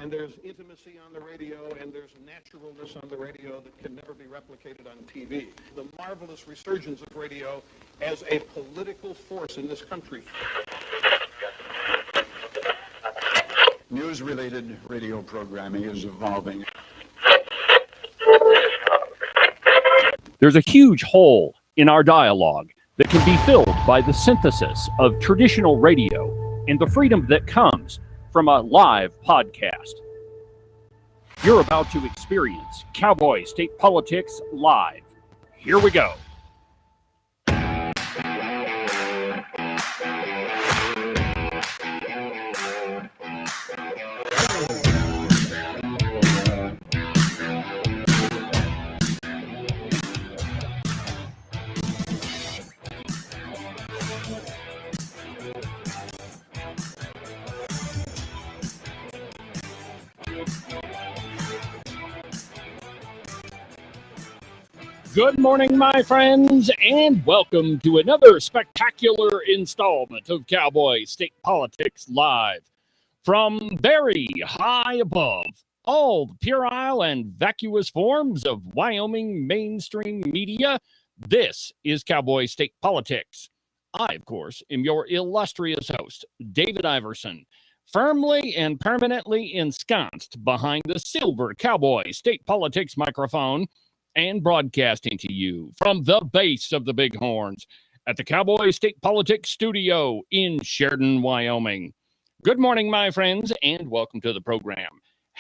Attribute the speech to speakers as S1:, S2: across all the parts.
S1: And there's intimacy on the radio, and there's naturalness on the radio that can never be replicated on TV. The marvelous resurgence of radio as a political force in this country.
S2: News-related radio programming is evolving.
S3: There's a huge hole in our dialogue that can be filled by the synthesis of traditional radio and the freedom that comes from a live podcast. You're about to experience Cowboy State Politics live. Here we go. Good morning, my friends, and welcome to another spectacular installment of Cowboy State Politics Live. From very high above all the puerile and vacuous forms of Wyoming mainstream media, this is Cowboy State Politics. I, of course, am your illustrious host, David Iverson, firmly and permanently ensconced behind the silver Cowboy State Politics microphone, and broadcasting to you from the base of the Bighorns at the Cowboy State Politics Studio in Sheridan, Wyoming. Good morning, my friends, and welcome to the program.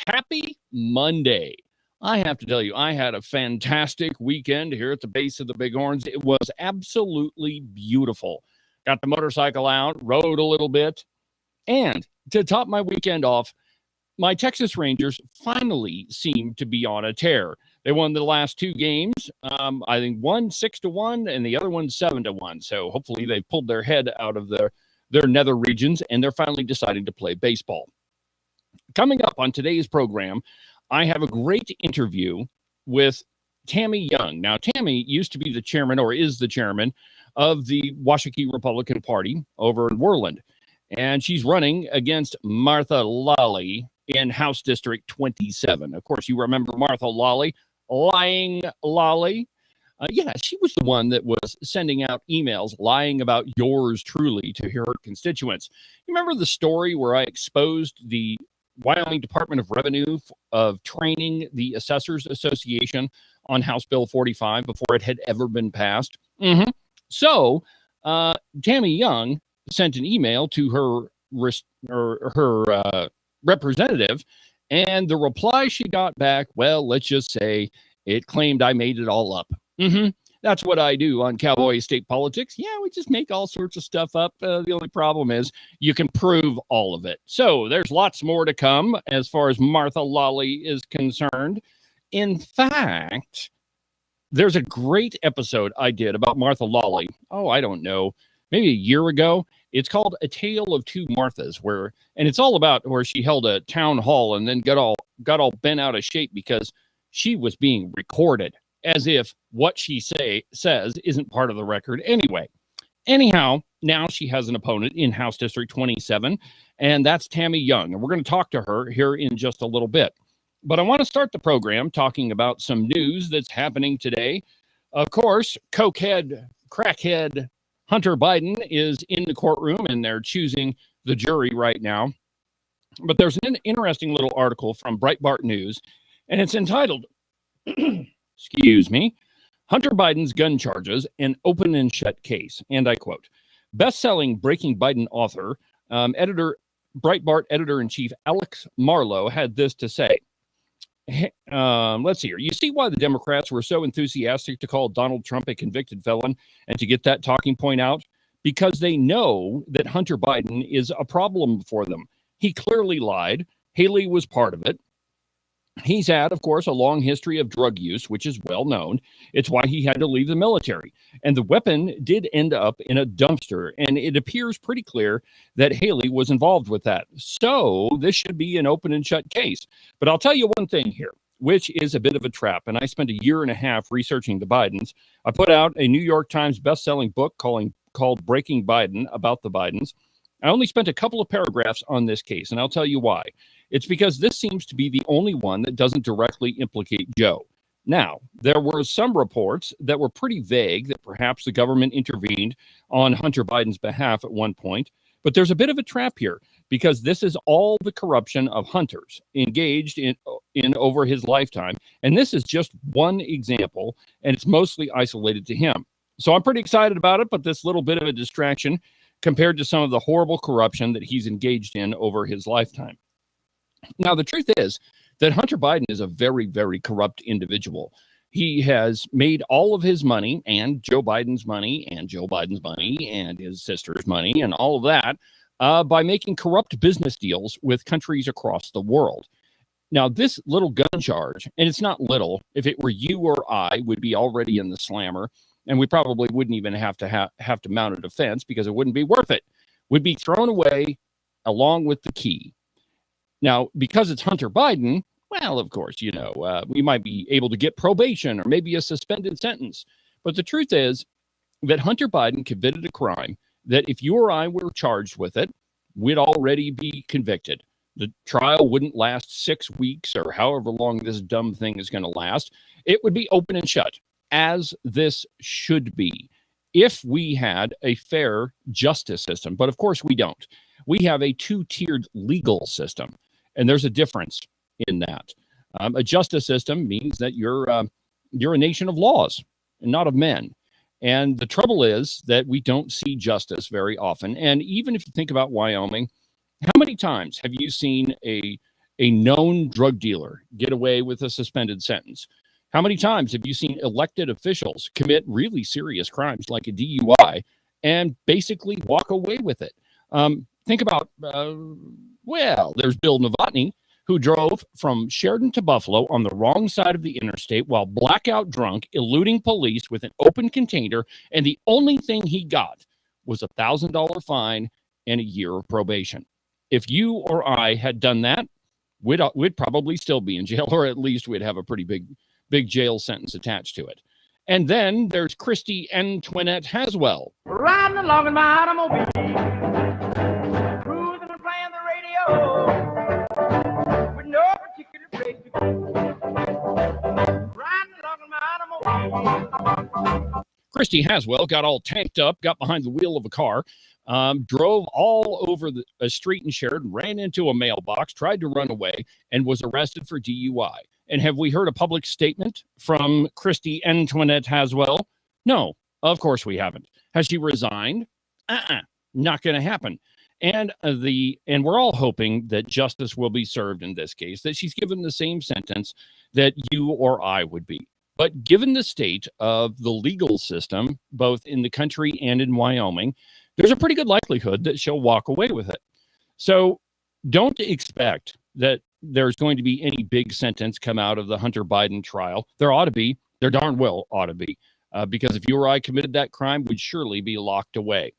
S3: Happy Monday. I have to tell you, I had a fantastic weekend here at the base of the Bighorns. It was absolutely beautiful. Got the motorcycle out, rode a little bit, and to top my weekend off, my Texas Rangers finally seemed to be on a tear. They won the last two games. I think one 6-1 and the other one 7-1. So hopefully they pulled their head out of their nether regions and they're finally deciding to play baseball. Coming up on today's program, I have a great interview with Tammy Young. Now, Tammy used to be the chairman, or is the chairman, of the Washakie Republican Party over in Worland. And she's running against Martha Lawley in House District 27. Of course, you remember Martha Lawley. Lying Lolly. Yeah, she was the one that was sending out emails lying about yours truly to her constituents. You remember the story where I exposed the Wyoming Department of Revenue of training the Assessors Association on House Bill 45 before it had ever been passed? So, Tammy Young sent an email to her representative, and the reply she got back, well, let's just say it claimed I made it all up. That's what I do on Cowboy State Politics. Yeah, we just make all sorts of stuff up. The only problem is you can prove all of it. So there's lots more to come as far as Martha Lawley is concerned. In fact, there's a great episode I did about Martha Lawley. Oh, I don't know, maybe a year ago. It's called A Tale of Two Marthas, and it's all about where she held a town hall and then got all bent out of shape because she was being recorded as if what she says isn't part of the record anyway. Anyhow, now she has an opponent in House District 27, and that's Tammy Young. And we're going to talk to her here in just a little bit. But I want to start the program talking about some news that's happening today. Of course, crackhead Hunter Biden is in the courtroom, and they're choosing the jury right now. But there's an interesting little article from Breitbart News, and it's entitled, excuse me, Hunter Biden's gun charges, an open and shut case. And I quote, best-selling Breaking Biden author, Breitbart editor-in-chief Alex Marlow had this to say. Let's see here. You see why the Democrats were so enthusiastic to call Donald Trump a convicted felon and to get that talking point out? Because they know that Hunter Biden is a problem for them. He clearly lied. Haley was part of it. He's had, of course, a long history of drug use, which is well known. It's why he had to leave the military. And the weapon did end up in a dumpster, and it appears pretty clear that Haley was involved with that. So this should be an open and shut case. But I'll tell you one thing here, which is a bit of a trap. And I spent a year and a half researching the Bidens. I put out a New York Times best-selling book called Breaking Biden, about the Bidens. I only spent a couple of paragraphs on this case, and I'll tell you why. It's because this seems to be the only one that doesn't directly implicate Joe. Now, there were some reports that were pretty vague that perhaps the government intervened on Hunter Biden's behalf at one point, but there's a bit of a trap here because this is all the corruption of Hunter's engaged in over his lifetime, and this is just one example, and it's mostly isolated to him. So I'm pretty excited about it, but this little bit of a distraction compared to some of the horrible corruption that he's engaged in over his lifetime. Now, the truth is that Hunter Biden is a very, very corrupt individual. He has made all of his money and Joe Biden's money and Joe Biden's money and his sister's money and all of that by making corrupt business deals with countries across the world. Now, this little gun charge, and it's not little, if it were you or I, would be already in the slammer, and we probably wouldn't even have to mount a defense because it wouldn't be worth it. Would be thrown away along with the key. Now, because it's Hunter Biden, well, of course, we might be able to get probation or maybe a suspended sentence. But the truth is that Hunter Biden committed a crime that if you or I were charged with it, we'd already be convicted. The trial wouldn't last 6 weeks or however long this dumb thing is going to last. It would be open and shut, as this should be, if we had a fair justice system. But of course, we don't. We have a two-tiered legal system, and there's a difference in that. A justice system means that you're a nation of laws and not of men. And the trouble is that we don't see justice very often. And even if you think about Wyoming, how many times have you seen a known drug dealer get away with a suspended sentence? How many times have you seen elected officials commit really serious crimes like a DUI and basically walk away with it? Think about, there's Bill Novotny, who drove from Sheridan to Buffalo on the wrong side of the interstate while blackout drunk, eluding police with an open container, and the only thing he got was a $1,000 fine and a year of probation. If you or I had done that, we'd probably still be in jail, or at least we'd have a pretty big jail sentence attached to it. And then there's Christy Antoinette Haswell.
S4: Riding along in my automobile, cruising and playing the radio, with no particular place to go. Riding along in my automobile.
S3: Christy Haswell got all tanked up, got behind the wheel of a car, drove all over a street in Sheridan, ran into a mailbox, tried to run away, and was arrested for DUI. And have we heard a public statement from Christy Antoinette Haswell? No, of course we haven't. Has she resigned? Not going to happen. And we're all hoping that justice will be served in this case, that she's given the same sentence that you or I would be. But given the state of the legal system, both in the country and in Wyoming, there's a pretty good likelihood that she'll walk away with it. So don't expect that there's going to be any big sentence come out of the Hunter Biden trial. There ought to be. There darn well ought to be. Because if you or I committed that crime, we'd surely be locked away.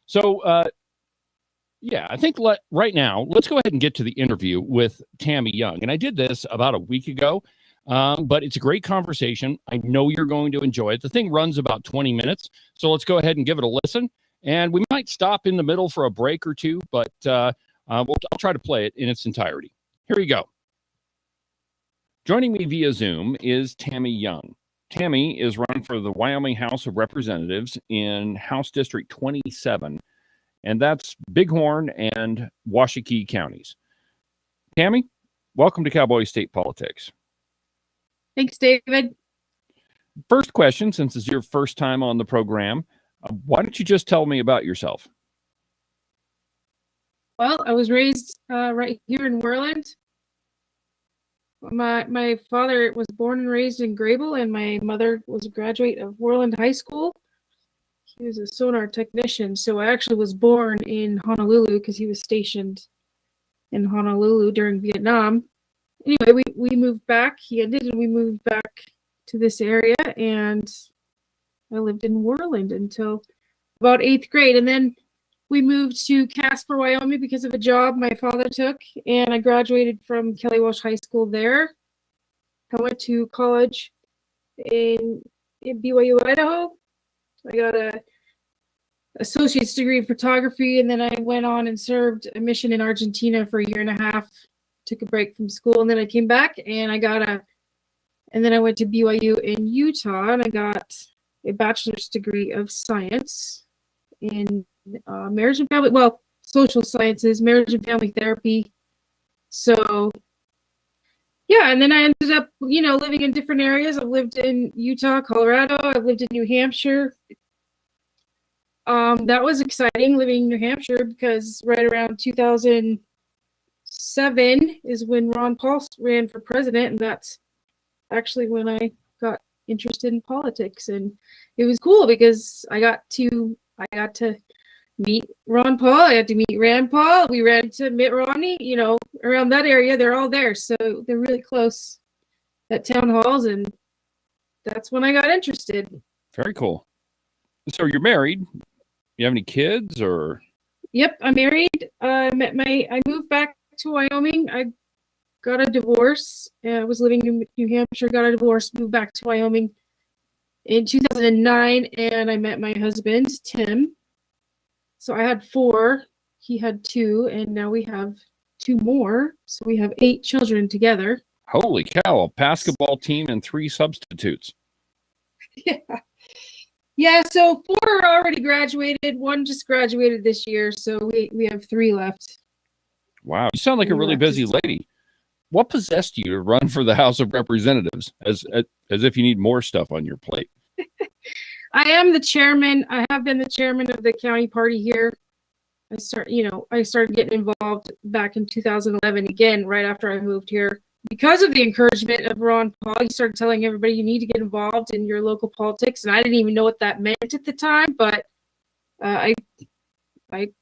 S3: So, I think right now, let's go ahead and get to the interview with Tammy Young. And I did this about a week ago, but it's a great conversation. I know you're going to enjoy it. The thing runs about 20 minutes, so let's go ahead and give it a listen. And we might stop in the middle for a break or two, but I'll try to play it in its entirety. Here we go. Joining me via Zoom is Tammy Young. Tammy is running for the Wyoming House of Representatives in House District 27, and that's Bighorn and Washakie counties. Tammy, welcome to Cowboy State Politics.
S5: Thanks, David.
S3: First question, since it's your first time on the program, why don't you just tell me about yourself?
S5: Well, I was raised right here in Worland. My father was born and raised in Grable, and my mother was a graduate of Worland High School. He was a sonar technician, so I actually was born in Honolulu because he was stationed in Honolulu during Vietnam. Anyway, we moved back. He ended, and we moved back to this area, and I lived in Worland until about 8th grade, and then we moved to Casper, Wyoming because of a job my father took, and I graduated from Kelly Walsh High School there. I went to college in BYU, Idaho. I got a associate's degree in photography, and then I went on and served a mission in Argentina for a year and a half took a break from school, and then I came back and and then I went to BYU in Utah, and I got a bachelor's degree of science in marriage and family, well, social sciences, marriage and family therapy. So yeah, and then I ended up, living in different areas. I've lived in Utah, Colorado. I've lived in New Hampshire. That was exciting living in New Hampshire because right around 2007 is when Ron Paul ran for president, and that's actually when I got interested in politics. And it was cool because I got to meet Ron Paul. I had to meet Rand Paul. We ran to Mitt Romney, around that area. They're all there. So they're really close at town halls. And that's when I got interested.
S3: Very cool. So you're married. You have any kids or?
S5: Yep, I'm married. I moved back to Wyoming. I got a divorce. I was living in New Hampshire, got a divorce, moved back to Wyoming in 2009. And I met my husband, Tim. So I had 4, he had 2, and now we have 2 more. So we have 8 children together.
S3: Holy cow, a basketball team and 3 substitutes.
S5: Yeah. Yeah, so 4 are already graduated. 1 just graduated this year. So we have 3 left.
S3: Wow. You sound like a really busy lady. What possessed you to run for the House of Representatives as if you need more stuff on your plate?
S5: I am the chairman. I have been the chairman of the county party here. I started getting involved back in 2011 again, right after I moved here. Because of the encouragement of Ron Paul, he started telling everybody you need to get involved in your local politics. And I didn't even know what that meant at the time, but I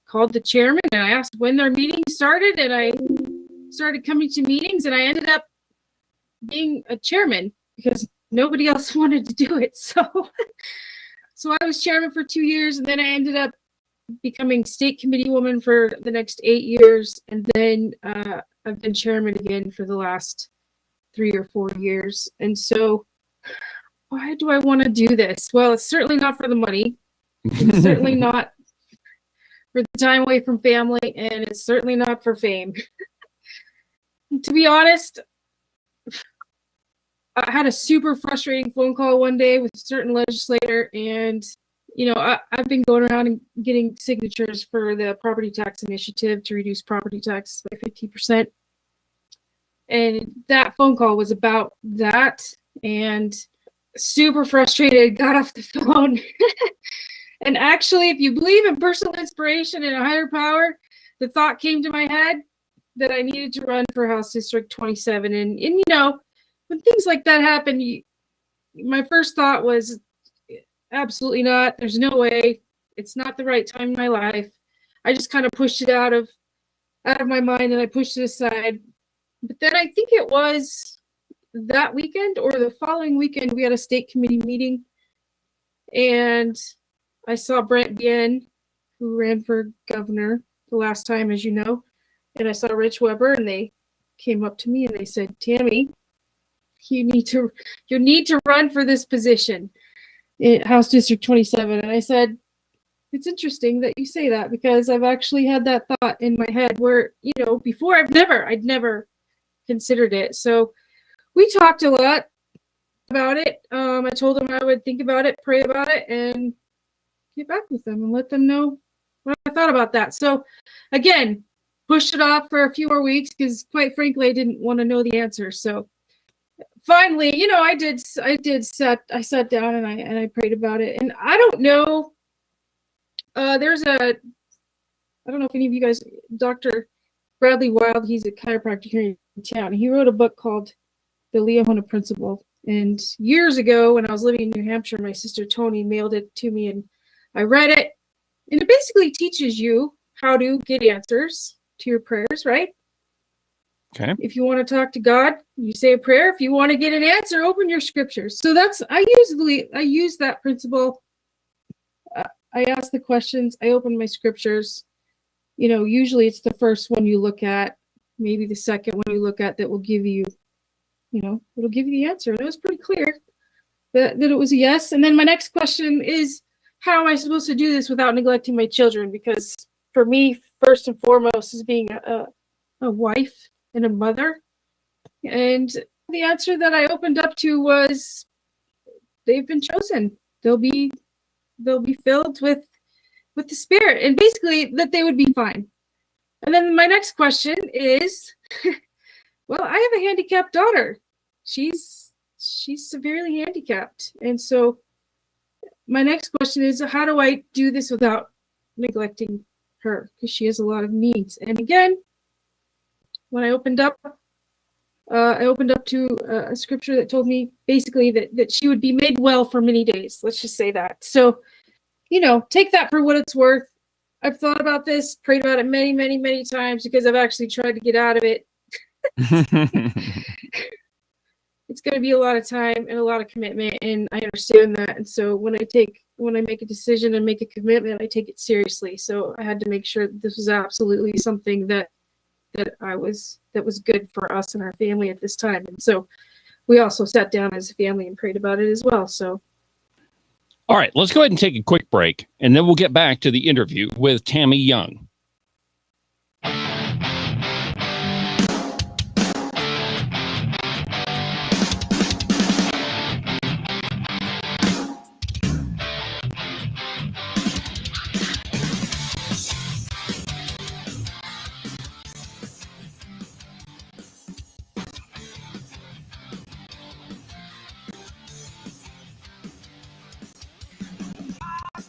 S5: called the chairman and I asked when their meeting started, and I started coming to meetings, and I ended up being a chairman because nobody else wanted to do it. So I was chairman for 2 years, and then I ended up becoming state committee woman for the next 8 years. And then I've been chairman again for the last 3 or 4 years. And so why do I want to do this? Well, it's certainly not for the money. It's certainly not for the time away from family, and it's certainly not for fame. To be honest, I had a super frustrating phone call one day with a certain legislator, and I've been going around and getting signatures for the property tax initiative to reduce property taxes by 50%. And that phone call was about that, and super frustrated, got off the phone. And actually, if you believe in personal inspiration and a higher power, the thought came to my head that I needed to run for House District 27. And when things like that happen, my first thought was, absolutely not. There's no way. It's not the right time in my life. I just kind of pushed it out of my mind, and I pushed it aside. But then I think it was that weekend or the following weekend, we had a state committee meeting, and I saw Brent Bien, who ran for governor the last time, as you know, and I saw Rich Weber, and they came up to me and they said, Tammy, you need to run for this position in House District 27. And I said, it's interesting that you say that, because I've actually had that thought in my head where, before I'd never considered it. So we talked a lot about it. I told him I would think about it, pray about it, and get back with them and let them know what I thought about that. So again, pushed it off for a few more weeks because, quite frankly, I didn't want to know the answer. So finally, I sat down and I prayed about it. And I don't know, I don't know if any of you guys, Dr. Bradley Wild, he's a chiropractor here in town. He wrote a book called The Leahona Principle. And years ago, when I was living in New Hampshire, my sister Tony mailed it to me, and I read it. And it basically teaches you how to get answers to your prayers, right?
S3: Okay.
S5: If you want to talk to God, you say a prayer. If you want to get an answer, open your scriptures. So I use that principle. I ask the questions. I open my scriptures. Usually it's the first one you look at, maybe the second one you look at, that will give you, it'll give you the answer. And it was pretty clear that it was a yes. And then my next question is, how am I supposed to do this without neglecting my children? Because for me, first and foremost, is being a wife and a mother. And the answer that I opened up to was they've been chosen. They'll be filled with the Spirit, and basically that they would be fine. And then my next question is, well, I have a handicapped daughter. She's severely handicapped. And so my next question is, how do I do this without neglecting her? Because she has a lot of needs. And again, when I opened up to a scripture that told me basically that she would be made well for many days. Let's just say that. So, take that for what it's worth. I've thought about this, prayed about it many, many, many times because I've actually tried to get out of it. It's going to be a lot of time and a lot of commitment, and I understand that. And so when I make a decision and make a commitment, I take it seriously. So I had to make sure that this was absolutely something that was good for us and our family at this time. And so we also sat down as a family and prayed about it as well. So.
S3: All right, let's go ahead and take a quick break, and then we'll get back to the interview with Tammy Young.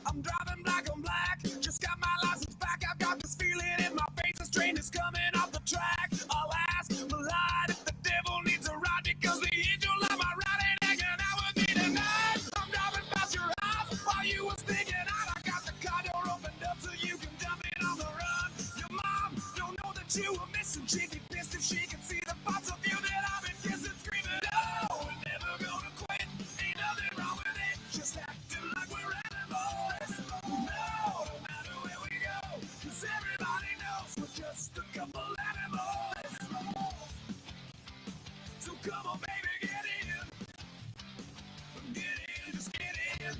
S6: I'm driving black on black. Just got my license back. I've got this feeling in my face. This train is coming off the track. I'll ask the light if the devil needs a ride because the angel of my ride ain't hanging out with me tonight. I'm driving past your house while you was thinking out. I got the car door opened up so you can jump in on the run. Your mom don't know that you were missing. She'd be pissed if she could see the parts of you that I've been kissing, screaming, oh, we're never gonna quit. Ain't nothing wrong with it. Just acting like we're animals. No matter where we go, 'cause everybody knows we're just a couple animals. So come on, baby, get in, just get in.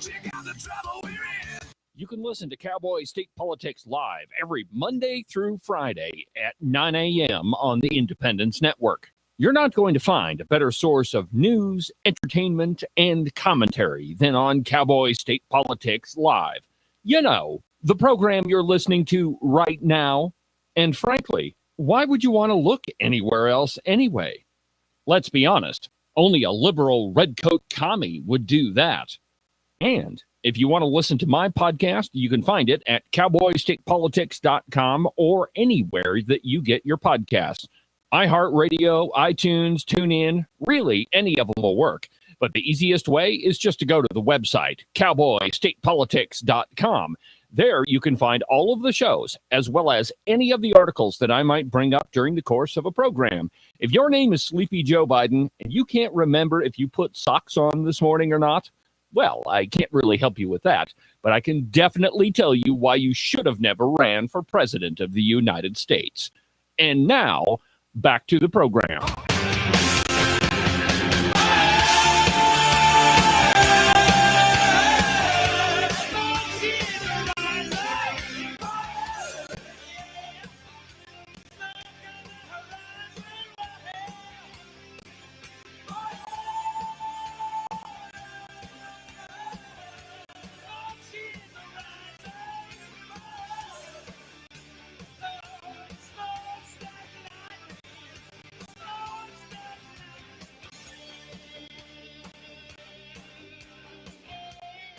S6: Check out the trouble we're in.
S3: You can listen to Cowboy State Politics live every Monday through Friday at 9 a.m. on the Independence Network. You're not going to find a better source of news, entertainment, and commentary than on Cowboy State Politics Live. The program you're listening to right now. And frankly, why would you want to look anywhere else anyway? Let's be honest, only a liberal redcoat commie would do that. And if you want to listen to my podcast, you can find it at cowboystatepolitics.com or anywhere that you get your podcasts. iHeartRadio, iTunes, TuneIn, really any of them will work. But the easiest way is just to go to the website, cowboystatepolitics.com. There you can find all of the shows, as well as any of the articles that I might bring up during the course of a program. If your name is Sleepy Joe Biden and you can't remember if you put socks on this morning or not, well, I can't really help you with that, but I can definitely tell you why you should have never ran for president of the United States. And now, back to the program.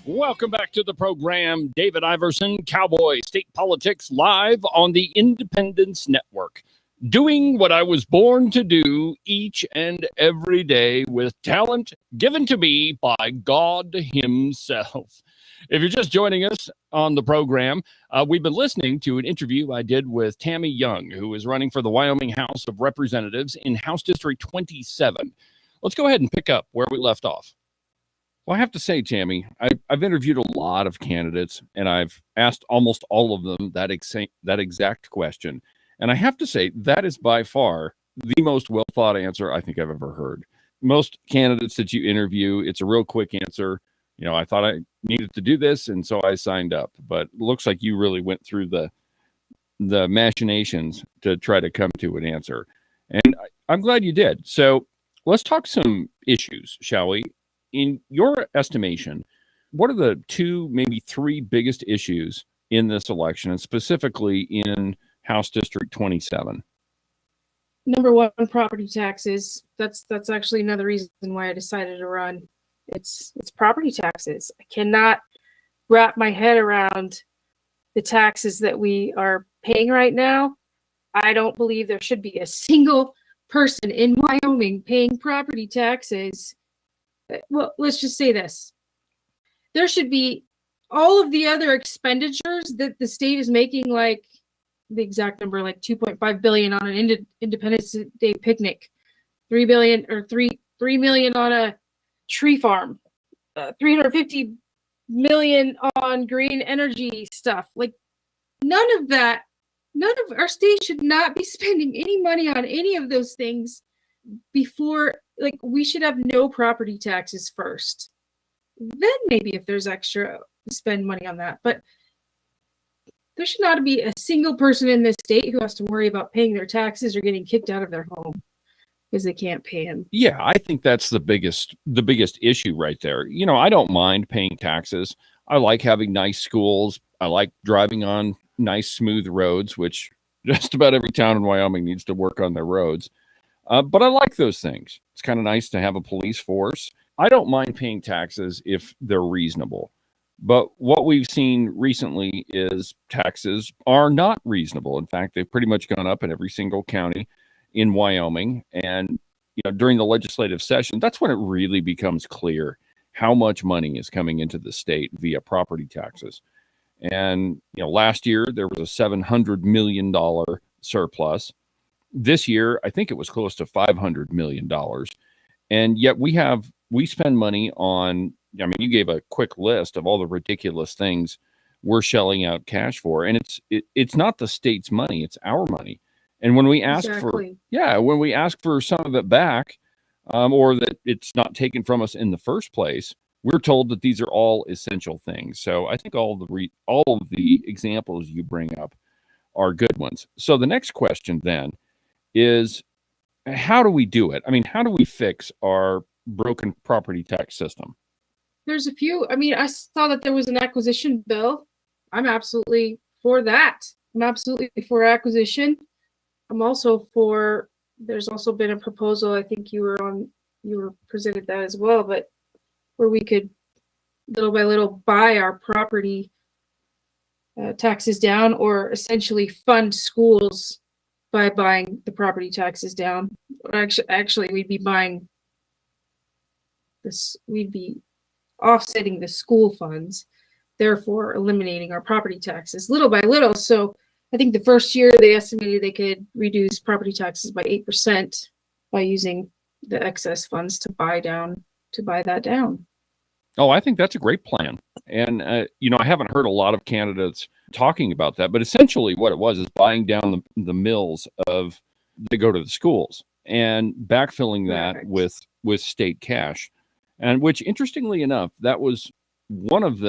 S3: Welcome back to the program. David Iverson, Cowboy State Politics, live on the Independence Network. Doing what I was born to do each and every day with talent given to me by God himself. If you're just joining us on the program, we've been listening to an interview I did with Tammy Young, who is running for the Wyoming House of Representatives in House District 27. Let's go ahead and pick up where we left off. Well, I have to say, Tammy, I've interviewed a lot of candidates, and I've asked almost all of them that exact question. And I have to say, that is by far the most well-thought answer I think I've ever heard. Most candidates that you interview, it's a real quick answer. I thought I needed to do this, and so I signed up. But it looks like you really went through the the machinations to try to come to an answer. And I'm glad you did. So let's talk some issues, shall we? In your estimation, what are the two, maybe three biggest issues in this election, and specifically in House District 27?
S5: Number one, property taxes. That's actually another reason why I decided to run. It's property taxes. I cannot wrap my head around the taxes that we are paying right now. I don't believe there should be a single person in Wyoming paying property taxes. Well, let's just say this. There should be all of the other expenditures that the state is making, like the exact number, like 2.5 billion on an Independence Day picnic, 3 billion or 3 million on a tree farm, 350 million on green energy stuff. Like none of our state should not be spending any money on any of those things before, like, we should have no property taxes first. Then maybe if there's extra, spend money on that. But there should not be a single person in this state who has to worry about paying their taxes or getting kicked out of their home because they can't pay them.
S3: Yeah, I think that's the biggest issue right there. You know, I don't mind paying taxes. I like having nice schools. I like driving on nice, smooth roads, which just about every town in Wyoming needs to work on their roads. But I like those things. It's kind of nice to have a police force. I don't mind paying taxes if they're reasonable. But what we've seen recently is taxes are not reasonable. In fact, they've pretty much gone up in every single county in Wyoming. And, you know, during the legislative session, that's when it really becomes clear how much money is coming into the state via property taxes. And, you know, last year there was a $700 million surplus. This year, I think it was close to $500 million. And yet we spend money on, I mean, you gave a quick list of all the ridiculous things we're shelling out cash for. And it's not the state's money, it's our money. And when we ask when we ask for some of it back, or that it's not taken from us in the first place, we're told that these are all essential things. So I think all of the examples you bring up are good ones. So the next question then is, how do we do it? I mean, how do we fix our broken property tax system?
S5: There's a few. I mean, I saw that there was an acquisition bill. I'm absolutely for that. I'm absolutely for acquisition. I'm also for, there's also been a proposal, I think you were presented that as well, but where we could little by little buy our property taxes down, or essentially fund schools by buying the property taxes down. Actually, we'd be buying this, we'd be offsetting the school funds, therefore eliminating our property taxes little by little. So I think the first year they estimated they could reduce property taxes by 8% by using the excess funds to buy that down.
S3: Oh, I think that's a great plan. And, you know, I haven't heard a lot of candidates talking about that, but essentially what it was is buying down the mills that go to the schools and backfilling that with state cash. And which, interestingly enough, that was one of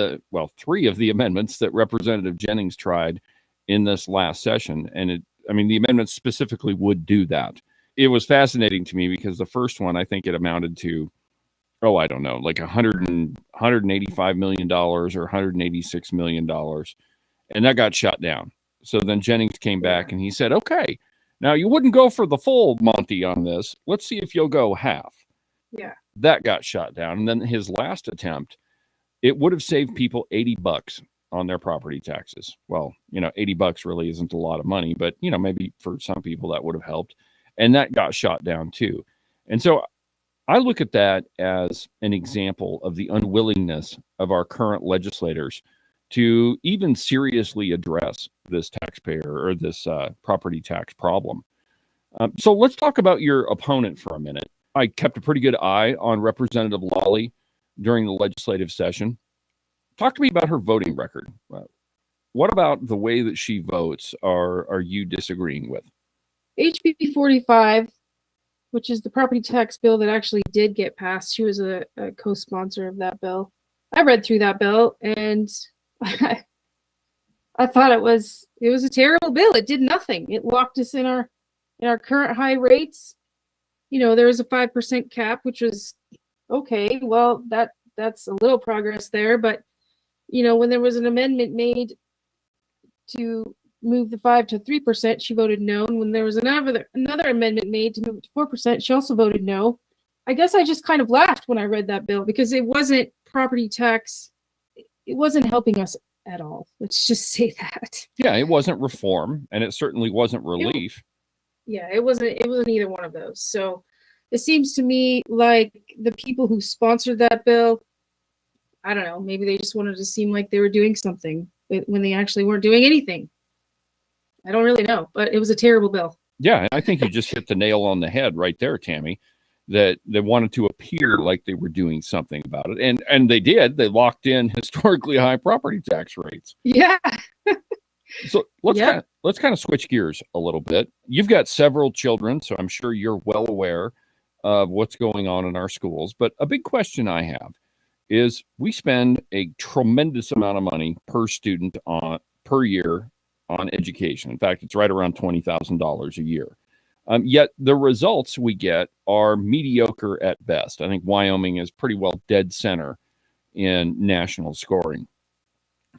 S3: three of the amendments that Representative Jennings tried in this last session. And the amendment specifically would do that. It was fascinating to me because the first one, I think it amounted to, I don't know, like $185 million or $186 million. And that got shot down. So then Jennings came back and he said, okay, now you wouldn't go for the full Monty on this. Let's see if you'll go half.
S5: Yeah.
S3: That got shot down. And then his last attempt, it would have saved people $80 on their property taxes. Well, you know, $80 really isn't a lot of money, but, you know, maybe for some people that would have helped. And that got shot down too. And so I look at that as an example of the unwillingness of our current legislators to even seriously address this taxpayer or this property tax problem. So let's talk about your opponent for a minute. I kept a pretty good eye on Representative Lawley during the legislative session. Talk to me about her voting record. What about the way that she votes are you disagreeing with?
S5: HB 45, which is the property tax bill that actually did get passed. She was a co-sponsor of that bill. I read through that bill and I thought it was a terrible bill. It did nothing. It locked us in our current high rates. There was a 5% cap, which was okay. Well, that's a little progress there, but when there was an amendment made to move the 5 to 3%, she voted no. And when there was another amendment made to move it to 4%, she also voted no. I guess I just kind of laughed when I read that bill because it wasn't property tax. It wasn't helping us at all. Let's just say that.
S3: Yeah, it wasn't reform, and it certainly wasn't relief.
S5: Yeah, it wasn't either one of those. So it seems to me like the people who sponsored that bill, I don't know, maybe they just wanted to seem like they were doing something when they actually weren't doing anything. I don't really know, but it was a terrible bill.
S3: Yeah, I think you just hit the nail on the head right there, Tammy, that they wanted to appear like they were doing something about it. And they did. They locked in historically high property tax rates.
S5: Yeah.
S3: So let's kind of switch gears a little bit. You've got several children, so I'm sure you're well aware of what's going on in our schools. But a big question I have is we spend a tremendous amount of money per student per year on education. In fact, it's right around $20,000 a year. Yet the results we get are mediocre at best. I think Wyoming is pretty well dead center in national scoring.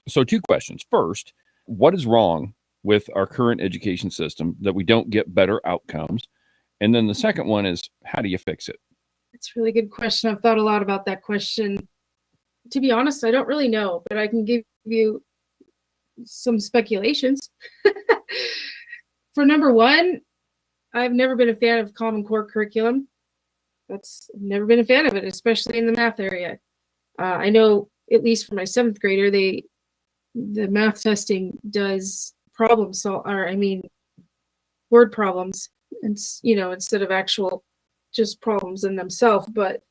S3: So 2 questions. First, what is wrong with our current education system that we don't get better outcomes? And then the second one is, how do you fix it?
S5: It's a really good question. I've thought a lot about that question. To be honest, I don't really know, but I can give you some speculations. For number one, I've never been a fan of Common Core curriculum. I've never been a fan of it, especially in the math area. I know, at least for my 7th grader, the math testing does word problems, and instead of actual just problems in themselves. But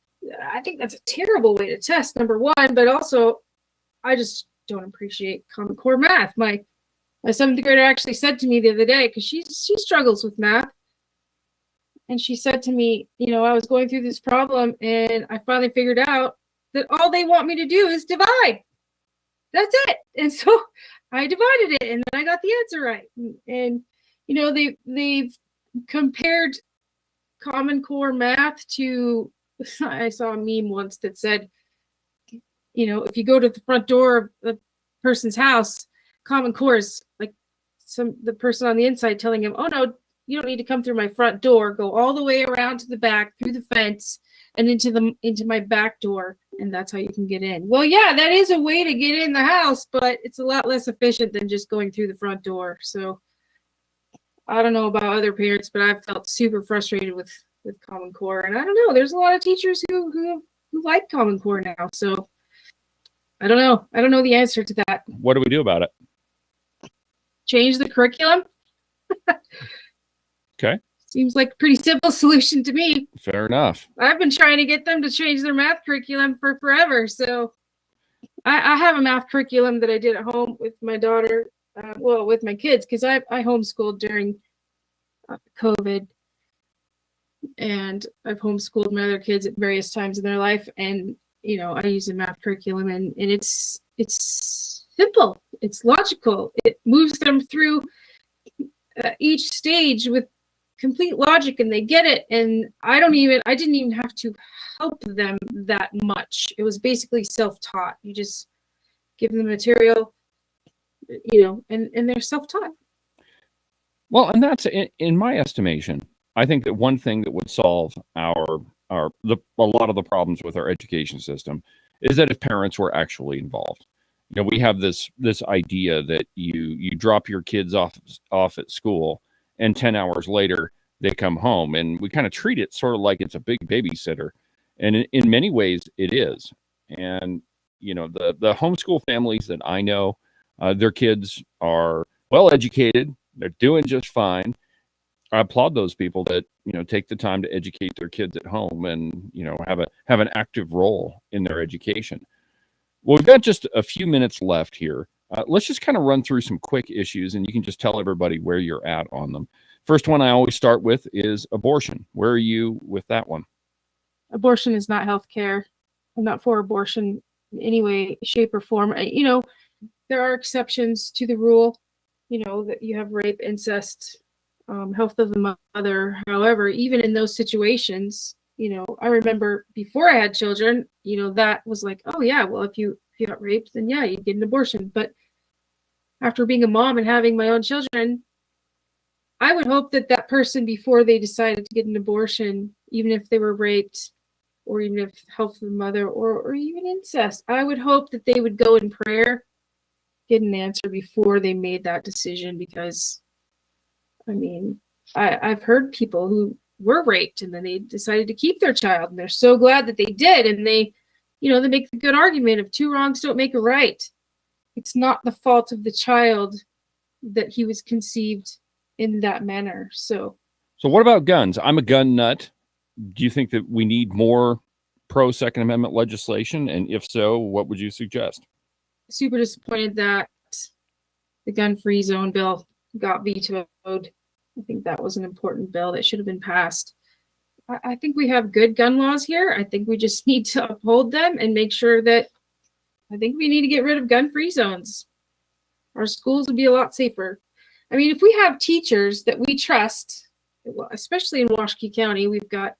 S5: I think that's a terrible way to test, number one. But also, I just don't appreciate Common Core math. My 7th grader actually said to me the other day, because she struggles with math, and she said to me, I was going through this problem, and I finally figured out that all they want me to do is divide. That's it. And so I divided it, and then I got the answer right. And they've compared Common Core math to, I saw a meme once that said, if you go to the front door of the person's house, Common Core is like the person on the inside telling him, oh no, you don't need to come through my front door, go all the way around to the back through the fence and into my back door, and that's how you can get in. Well, yeah, that is a way to get in the house, but it's a lot less efficient than just going through the front door. So I don't know about other parents, but I've felt super frustrated with Common Core, and I don't know, there's a lot of teachers who like Common Core now. So I don't know the answer to that.
S3: What do we do about it?
S5: Change the curriculum.
S3: Okay.
S5: Seems like a pretty simple solution to me.
S3: Fair enough.
S5: I've been trying to get them to change their math curriculum for forever. So I have a math curriculum that I did at home with my daughter, with my kids, because I homeschooled during COVID. And I've homeschooled my other kids at various times in their life. And, I use a math curriculum, and it's simple. It's logical. It moves them through each stage with complete logic, and they get it. And I didn't even have to help them that much. It was basically self-taught. You just give them the material, and they're self-taught.
S3: Well, and that's in my estimation. I think that one thing that would solve a lot of the problems with our education system is that if parents were actually involved. We have this idea that you drop your kids off at school, and 10 hours later they come home, and we kind of treat it sort of like it's a big babysitter. And in many ways it is. And, the homeschool families that I know, their kids are well educated. They're doing just fine. I applaud those people that, take the time to educate their kids at home and, have an active role in their education. Well, we've got just a few minutes left here. Let's just kind of run through some quick issues, and you can just tell everybody where you're at on them. First one I always start with is abortion. Where are you with that one?
S5: Abortion is not health care. I'm not for abortion in any way, shape, or form. there are exceptions to the rule, that you have rape, incest, health of the mother. However, even in those situations, I remember before I had children, that was like, oh yeah, well, if you got raped, then yeah, you get an abortion. But after being a mom and having my own children, I would hope that that person, before they decided to get an abortion, even if they were raped, or even if health of the mother, or even incest, I would hope that they would go in prayer, get an answer before they made that decision. Because, I mean, I've heard people who were raped and then they decided to keep their child, and they're so glad that they did. And they make the good argument of two wrongs don't make a right. It's not the fault of the child that he was conceived in that manner. So
S3: what about guns? I'm a gun nut. Do you think that we need more pro Second Amendment legislation? And if so, what would you suggest?
S5: Super disappointed that the gun-free zone bill got vetoed. I think that was an important bill that should have been passed. I think we have good gun laws here. I think we just need to uphold them and make sure that, I think we need to get rid of gun-free zones. Our schools would be a lot safer. I mean, if we have teachers that we trust, especially in Washakie County, we've got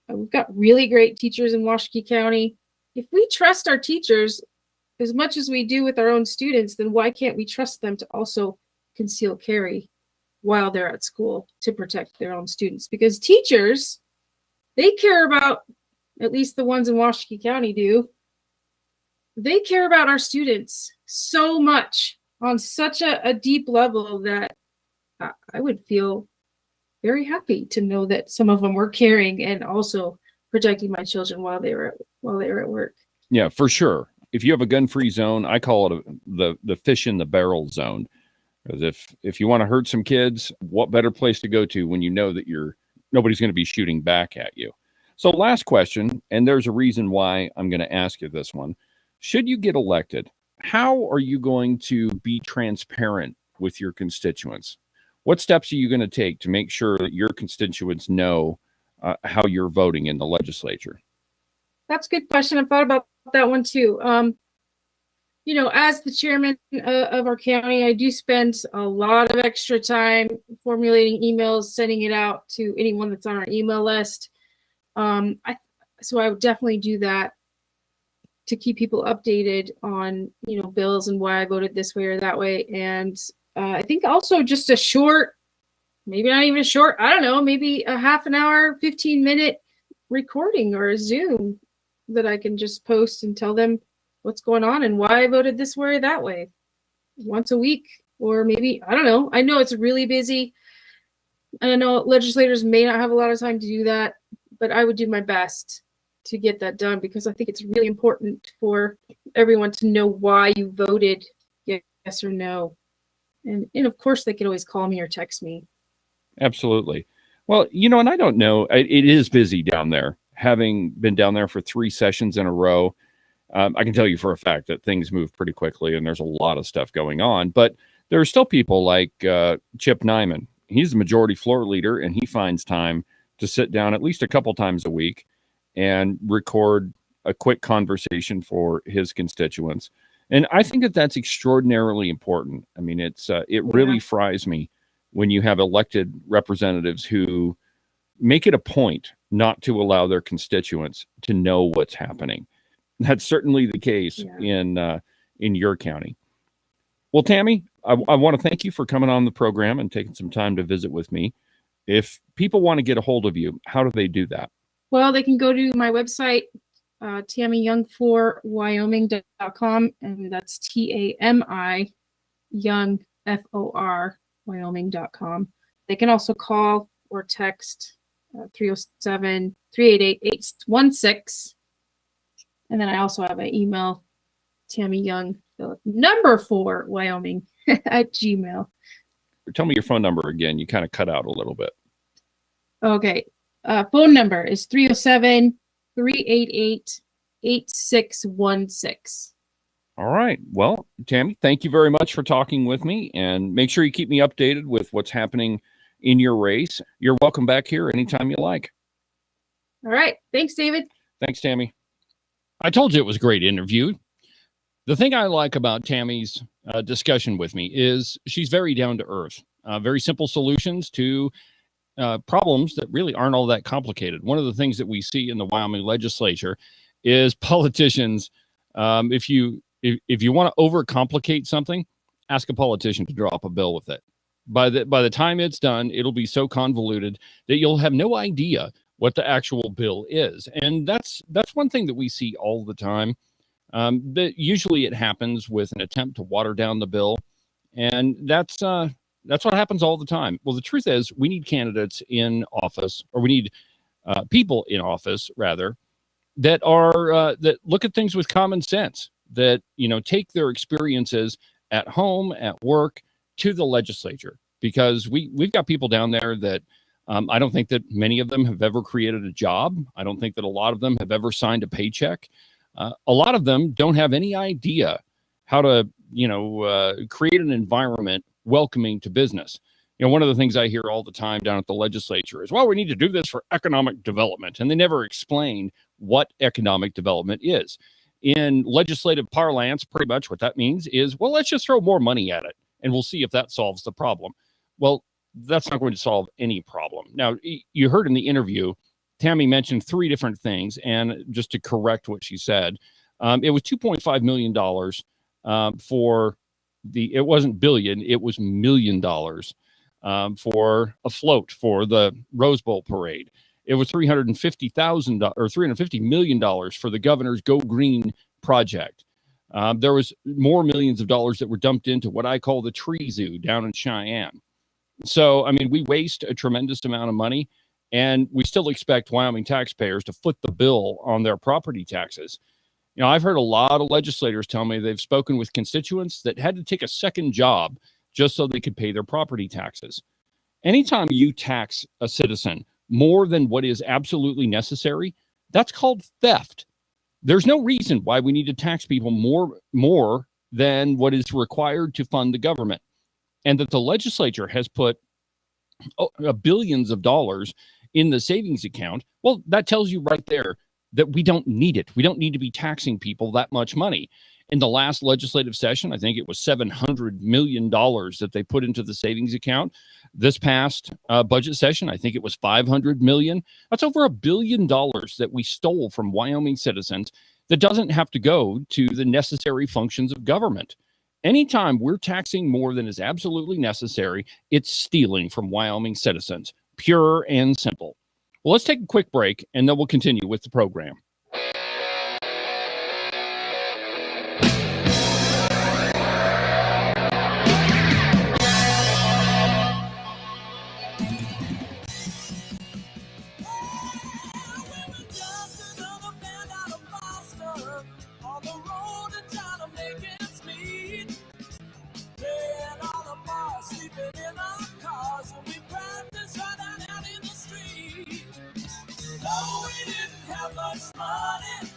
S5: really great teachers in Washakie County. If we trust our teachers as much as we do with our own students, then why can't we trust them to also conceal carry while they're at school to protect their own students? Because teachers, they care about, at least the ones in Washakie County do, they care about our students so much on such a deep level that I would feel very happy to know that some of them were caring and also protecting my children while they were at work. Yeah, for sure. If you have a gun-free zone, I call it the fish in the barrel zone. Because if you want to hurt some kids, what better place to go to when you know that nobody's going to be shooting back at you? So last question, and there's a reason why I'm going to ask you this one. Should you get elected, how are you going to be transparent with your constituents? What steps are you going to take to make sure that your constituents know how you're voting in the legislature? That's a good question. I've thought about that one too. As the chairman of our county, I do spend a lot of extra time formulating emails, sending it out to anyone that's on our email list. So I would definitely do that to keep people updated on, bills and why I voted this way or that way. And I think also just a short, maybe not even a short, I don't know, maybe a half an hour, 15-minute recording or a Zoom that I can just post and tell them what's going on and why I voted this way or that way once a week. Or maybe, I don't know. I know it's really busy. And I know legislators may not have a lot of time to do that, but I would do my best to get that done because I think it's really important for everyone to know why you voted yes or no. And of course, they can always call me or text me. Absolutely. Well, and I don't know, it is busy down there. Having been down there for 3 sessions in a row, I can tell you for a fact that things move pretty quickly and there's a lot of stuff going on. But there are still people like Chip Nyman. He's the majority floor leader, and he finds time to sit down at least a couple times a week and record a quick conversation for his constituents. And I think that that's extraordinarily important. I mean, it really fries me when you have elected representatives who make it a point not to allow their constituents to know what's happening. That's certainly the case in your county. Well, Tammy, I want to thank you for coming on the program and taking some time to visit with me. If people want to get a hold of you, how do they do that? Well, they can go to my website, TammyYoung4Wyoming.com, and that's TAMI Young FOR Wyoming.com. They can also call or text 307-388-816. And then I also have an email, TammyYoung4 Wyoming at Gmail. Tell me your phone number again. You kind of cut out a little bit. Okay. Phone number is 307-388-8616. All right. Well, Tammy, thank you very much for talking with me, and make sure you keep me updated with what's happening in your race. You're welcome back here anytime you like. All right. Thanks, David. Thanks, Tammy. I told you it was a great interview.
S3: The thing I like about Tammy's discussion with me is she's very down to earth, very simple solutions to problems that really aren't all that complicated. One of the things that we see in the Wyoming legislature is politicians. If you want to overcomplicate something, ask a politician to draw up a bill with it. By the time it's done, it'll be so convoluted that you'll have no idea what the actual bill is. And that's one thing that we see all the time. But usually it happens with an attempt to water down the bill, and that's what happens all the time. Well, the truth is, we need candidates in office, or we need people in office, rather, that are that look at things with common sense, that take their experiences at home, at work, to the legislature, because we've got people down there that I don't think that many of them have ever created a job. I don't think that a lot of them have ever signed a paycheck. A lot of them don't have any idea how to, create an environment welcoming to business. One of the things I hear all the time down at the legislature is, well, we need to do this for economic development. And they never explain what economic development is. In legislative parlance, pretty much what that means is, well, let's just throw more money at it and we'll see if that solves the problem. Well, that's not going to solve any problem. Now, you heard in the interview, Tammy mentioned three different things, and just to correct what she said, it was $2.5 million it wasn't billion, it was $1 million for a float for the Rose Bowl parade. It was $350 million for the governor's Go Green project. There was more millions of dollars that were dumped into what I call the tree zoo down in Cheyenne. So, we waste a tremendous amount of money, and we still expect Wyoming taxpayers to foot the bill on their property taxes. I've heard a lot of legislators tell me they've spoken with constituents that had to take a second job just so they could pay their property taxes. Anytime you tax a citizen more than what is absolutely necessary, that's called theft. There's no reason why we need to tax people more than what is required to fund the government. And that the legislature has put billions of dollars in the savings account, well, that tells you right there that we don't need it. We don't need to be taxing people that much money. In the last legislative session, I think it was $700 million that they put into the savings account. This past budget session, I think it was $500 million. That's over $1 billion that we stole from Wyoming citizens that doesn't have to go to the necessary functions of government. Anytime we're taxing more than is absolutely necessary, it's stealing from Wyoming citizens, pure and simple. Well, let's take a quick break, and then we'll continue with the program.
S6: Money,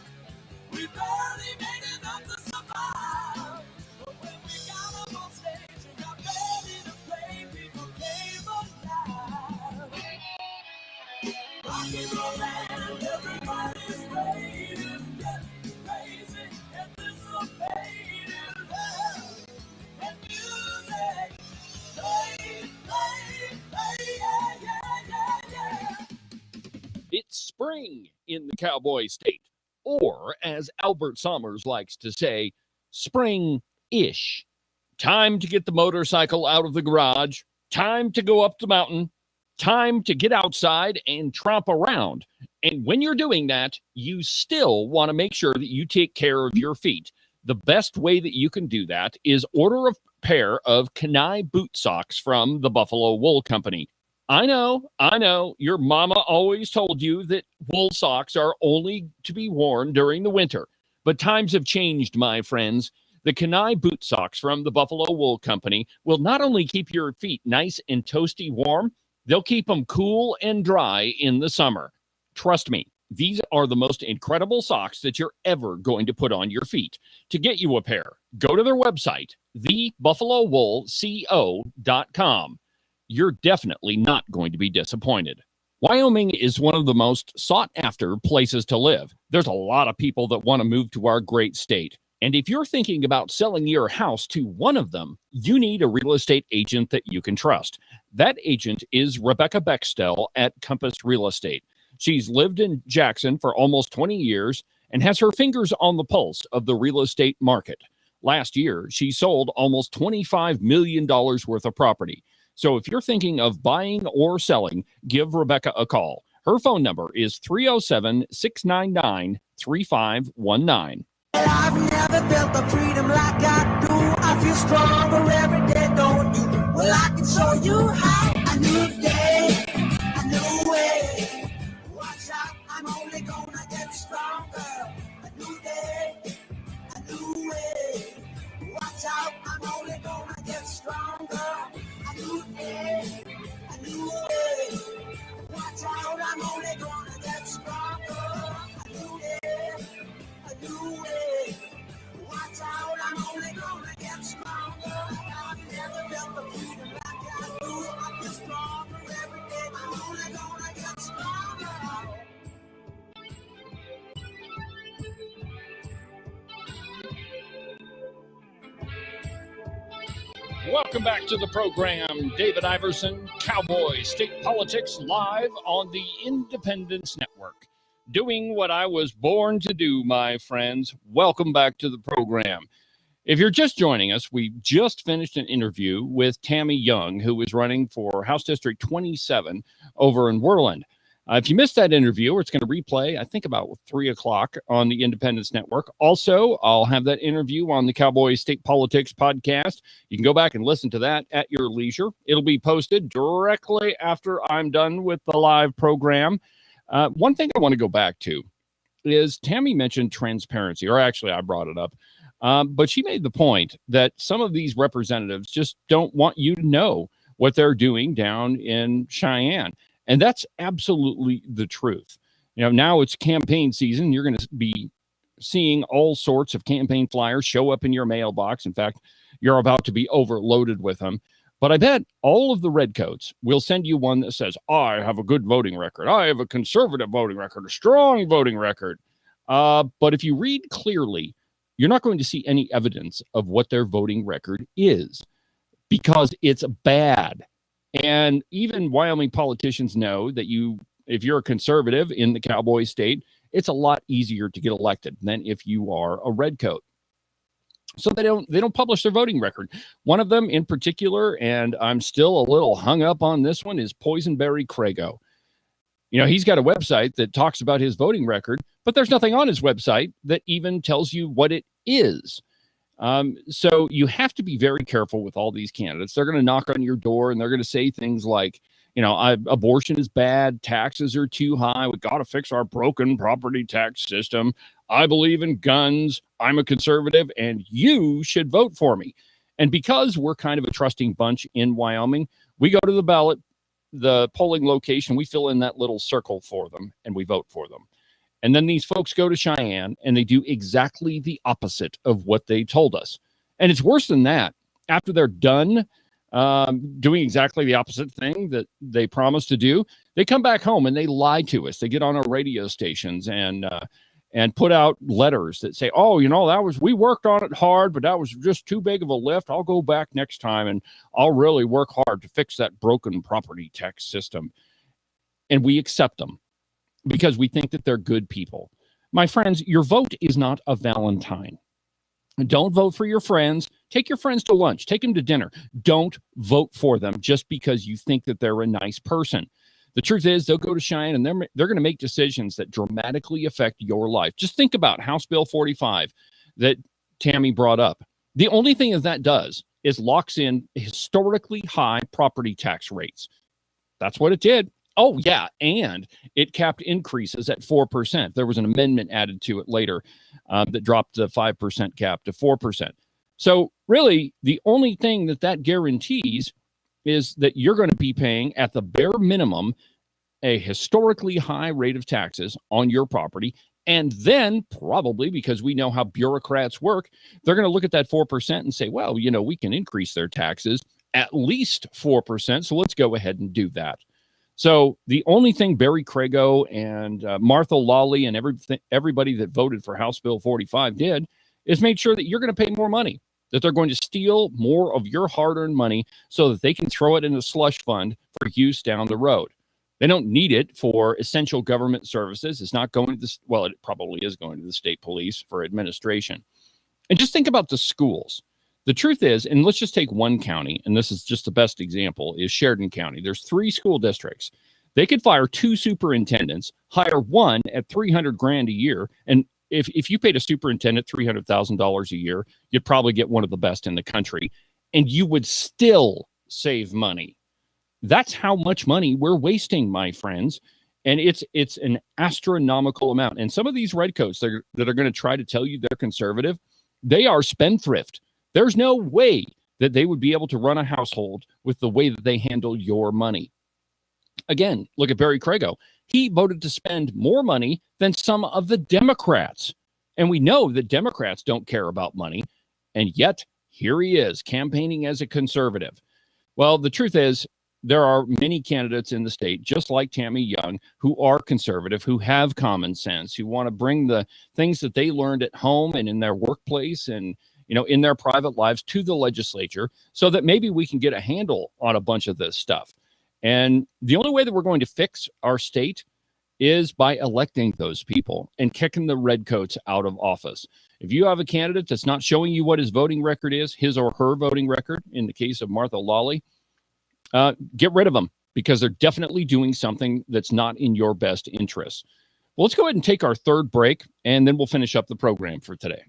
S6: we barely made enough to survive. But when we got up on stage and got ready to play, people came alive. Rock and roll and everybody's waiting, getting crazy, anticipating love and music. Play, yeah.
S3: It's spring in the Cowboy State, or as Albert Sommers likes to say, spring-ish. Time to get the motorcycle out of the garage, time to go up the mountain, time to get outside and tromp around. And when you're doing that, you still want to make sure that you take care of your feet. The best way that you can do that is order a pair of Kenai boot socks from the Buffalo Wool Company. I know, your mama always told you that wool socks are only to be worn during the winter. But times have changed, my friends. The Kenai boot socks from the Buffalo Wool Company will not only keep your feet nice and toasty warm, they'll keep them cool and dry in the summer. Trust me, these are the most incredible socks that you're ever going to put on your feet. To get you a pair, go to their website, thebuffalowoolco.com. You're definitely not going to be disappointed. Wyoming is one of the most sought-after places to live. There's a lot of people that want to move to our great state. And if you're thinking about selling your house to one of them, you need a real estate agent that you can trust. That agent is Rebecca Bextel at Compass Real Estate. She's lived in Jackson for almost 20 years and has her fingers on the pulse of the real estate market. Last year, she sold almost $25 million worth of property. So if you're thinking of buying or selling, give Rebecca a call. Her phone number is 307-699-3519.
S6: I've never felt the freedom like I do. I feel stronger every day, don't you? Well, I can show you how. A new day, a new way. Watch out, I'm only gonna get stronger. A new day, a new way. Watch out, I'm only gonna get stronger. A new day, a new way. Watch out, I'm only gonna get stronger. A new day, a new way. Watch out, I'm only gonna get stronger. I've never felt the freedom like I do. I feel stronger every day. I'm only gonna get stronger.
S3: Welcome back to the program. David Iverson, Cowboy State Politics, live on the Independence Network. Doing what I was born to do, my friends. Welcome back to the program. If you're just joining us, we just finished an interview with Tammy Young, who is running for House District 27 over in Worland. If you missed that interview, it's going to replay, I think, about 3 o'clock on the Independence Network. Also, I'll have that interview on the Cowboy State Politics podcast. You can go back and listen to that at your leisure. It'll be posted directly after I'm done with the live program. One thing I want to go back to is Tammy mentioned transparency, or actually I brought it up. But she made the point that some of these representatives just don't want you to know what they're doing down in Cheyenne. And that's absolutely the truth. You know, now it's campaign season. You're going to be seeing all sorts of campaign flyers show up in your mailbox. In fact, you're about to be overloaded with them. But I bet all of the redcoats will send you one that says, I have a good voting record. I have a conservative voting record, a strong voting record. But if you read clearly, you're not going to see any evidence of what their voting record is because it's bad. And even Wyoming politicians know that if you're a conservative in the Cowboy state, it's a lot easier to get elected than if you are a redcoat. So they don't publish their voting record. One of them in particular, and I'm still a little hung up on this one, is Poisonberry Crago. You know, he's got a website that talks about his voting record, but there's nothing on his website that even tells you what it is. So you have to be very careful with all these candidates. They're going to knock on your door and they're going to say things like, you know, abortion is bad. Taxes are too high. We got to fix our broken property tax system. I believe in guns. I'm a conservative and you should vote for me. And because we're kind of a trusting bunch in Wyoming, we go to the ballot, the polling location, we fill in that little circle for them and we vote for them. And then these folks go to Cheyenne and they do exactly the opposite of what they told us. And it's worse than that. After they're done doing exactly the opposite thing that they promised to do, they come back home and they lie to us. They get on our radio stations and put out letters that say, oh, you know, we worked on it hard, but that was just too big of a lift. I'll go back next time and I'll really work hard to fix that broken property tax system. And we accept them because we think that they're good people. My friends, your vote is not a Valentine. Don't vote for your friends. Take your friends to lunch. Take them to dinner. Don't vote for them just because you think that they're a nice person. The truth is, they'll go to Cheyenne and they're going to make decisions that dramatically affect your life. Just think about House Bill 45 that Tammy brought up. The only thing that does is locks in historically high property tax rates. That's what it did. Oh, yeah, and it capped increases at 4%. There was an amendment added to it later that dropped the 5% cap to 4%. So really, the only thing that guarantees is that you're going to be paying at the bare minimum a historically high rate of taxes on your property. And then probably, because we know how bureaucrats work, they're going to look at that 4% and say, well, you know, we can increase their taxes at least 4%. So let's go ahead and do that. So the only thing Barry Crago and Martha Lawley and everybody that voted for House Bill 45 did is make sure that you're going to pay more money, that they're going to steal more of your hard-earned money so that they can throw it in a slush fund for use down the road. They don't need it for essential government services. It's not going to the, well, it probably is going to the state police for administration. And just think about the schools. The truth is, and let's just take one county, and this is just the best example, is Sheridan County. There's 3 school districts. They could fire 2 superintendents, hire one at $300,000 a year, and if you paid a superintendent $300,000 a year, you'd probably get one of the best in the country, and you would still save money. That's how much money we're wasting, my friends. And it's an astronomical amount. And some of these redcoats that are going to try to tell you they're conservative, they are spendthrift. There's no way that they would be able to run a household with the way that they handle your money. Again, look at Barry Crago. He voted to spend more money than some of the Democrats. And we know that Democrats don't care about money. And yet, here he is, campaigning as a conservative. Well, the truth is, there are many candidates in the state, just like Tammy Young, who are conservative, who have common sense, who want to bring the things that they learned at home and in their workplace and, you know, in their private lives to the legislature so that maybe we can get a handle on a bunch of this stuff. And the only way that we're going to fix our state is by electing those people and kicking the redcoats out of office. If you have a candidate that's not showing you what his voting record is, his or her voting record, in the case of Martha Lawley, get rid of them because they're definitely doing something that's not in your best interest. Well, let's go ahead and take our third break, and then we'll finish up the program for today.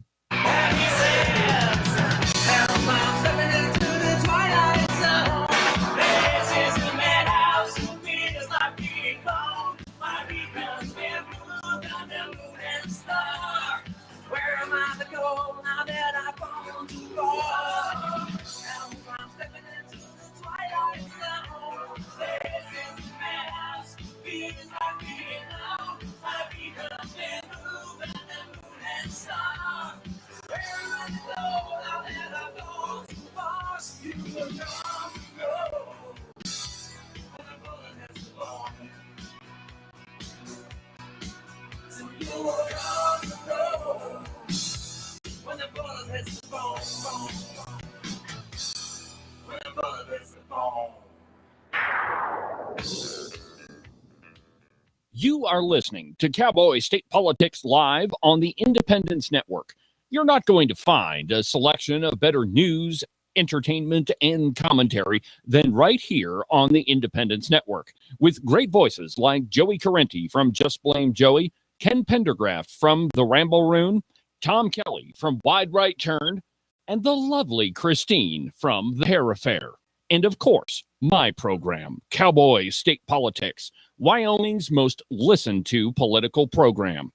S3: You are listening to Cowboy State Politics Live on the Independence Network. You're not going to find a selection of better news, entertainment, and commentary than right here on the Independence Network, with great voices like Joey Carenti from Just Blame Joey, Ken Pendergraft from The Ramble Room, Tom Kelly from Wide Right Turn, and the lovely Christine from The Hair Affair. And of course, my program, Cowboy State Politics, Wyoming's most listened to political program.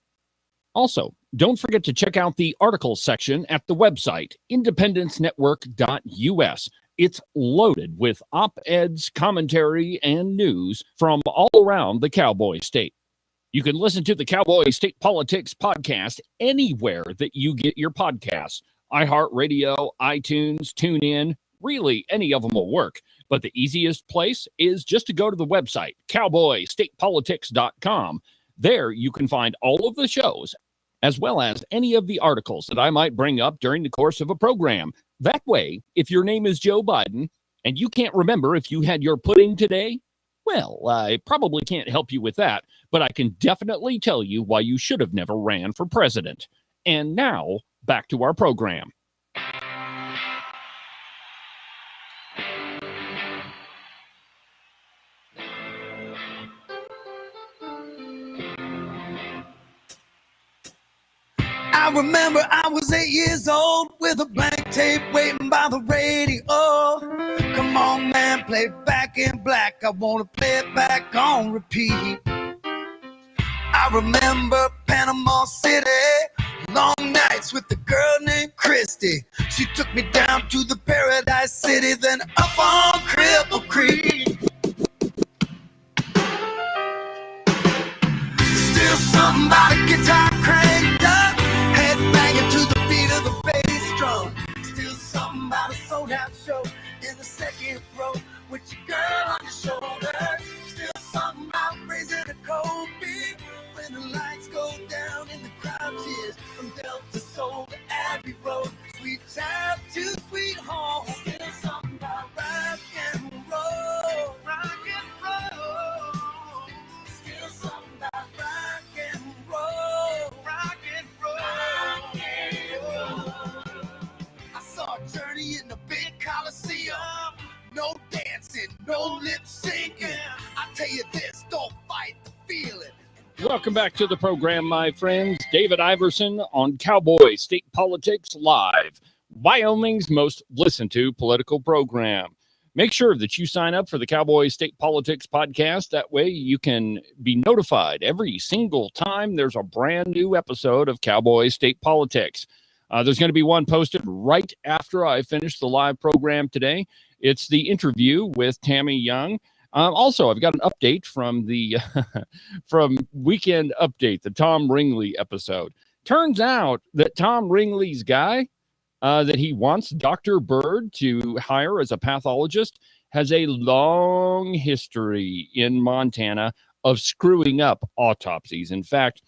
S3: Also, don't forget to check out the article section at the website, independencenetwork.us. It's loaded with op-eds, commentary, and news from all around the Cowboy State. You can listen to the Cowboy State Politics podcast anywhere that you get your podcasts. iHeartRadio, iTunes, TuneIn, really any of them will work. But the easiest place is just to go to the website, cowboystatepolitics.com. There you can find all of the shows, as well as any of the articles that I might bring up during the course of a program. That way, if your name is Joe Biden and you can't remember if you had your pudding today, well, I probably can't help you with that, but I can definitely tell you why you should have never ran for president. And now, back to our program.
S6: I remember I was 8 years old with a blank tape waiting by the radio. Come on, man, play back in black. I want to play it back on repeat. I remember Panama City, long nights with a girl named Christy. She took me down to the Paradise City, then up on Cripple Creek. Still something about a guitar cranked up, head banging to the beat of the bass drum. Still something about a sold out show in the second row with your girl on your shoulder. Still something about raising a cold beer when the lights go down and the crowd cheers from Delta Soul to Abbey no dancing, no lip syncing. I tell you this, don't fight the feeling.
S3: Welcome back to the program, my friends. David Iverson on Cowboy State Politics Live, Wyoming's most listened to political program. Make sure that you sign up for the Cowboy State Politics podcast. That way you can be notified every single time there's a brand new episode of Cowboy State Politics. There's going to be one posted right after I finish the live program today. It's the interview with Tammy Young. Also, I've got an update from the from Weekend Update, the Tom Ringley episode. Turns out that Tom Ringley's guy that he wants Dr. Bird to hire as a pathologist has a long history in Montana of screwing up autopsies. In fact,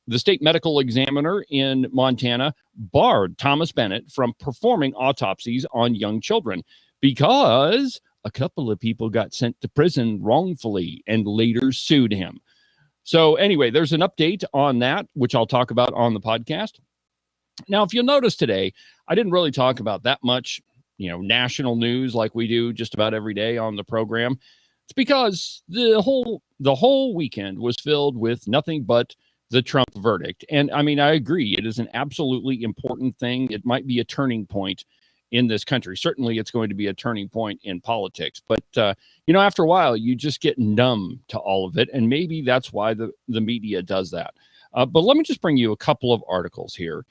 S3: the state medical examiner in Montana barred Thomas Bennett from performing autopsies on young children because a couple of people got sent to prison wrongfully and later sued him. So anyway, there's an update on that, which I'll talk about on the podcast. Now, if you'll notice today, I didn't really talk about that much, national news like we do just about every day on the program. It's because the whole weekend was filled with nothing but the Trump verdict. And I mean, I agree. It is an absolutely important thing. It might be a turning point in this country. Certainly it's going to be a turning point in politics. But, after a while, you just get numb to all of it. And maybe that's why the media does that. But let me just bring you a couple of articles here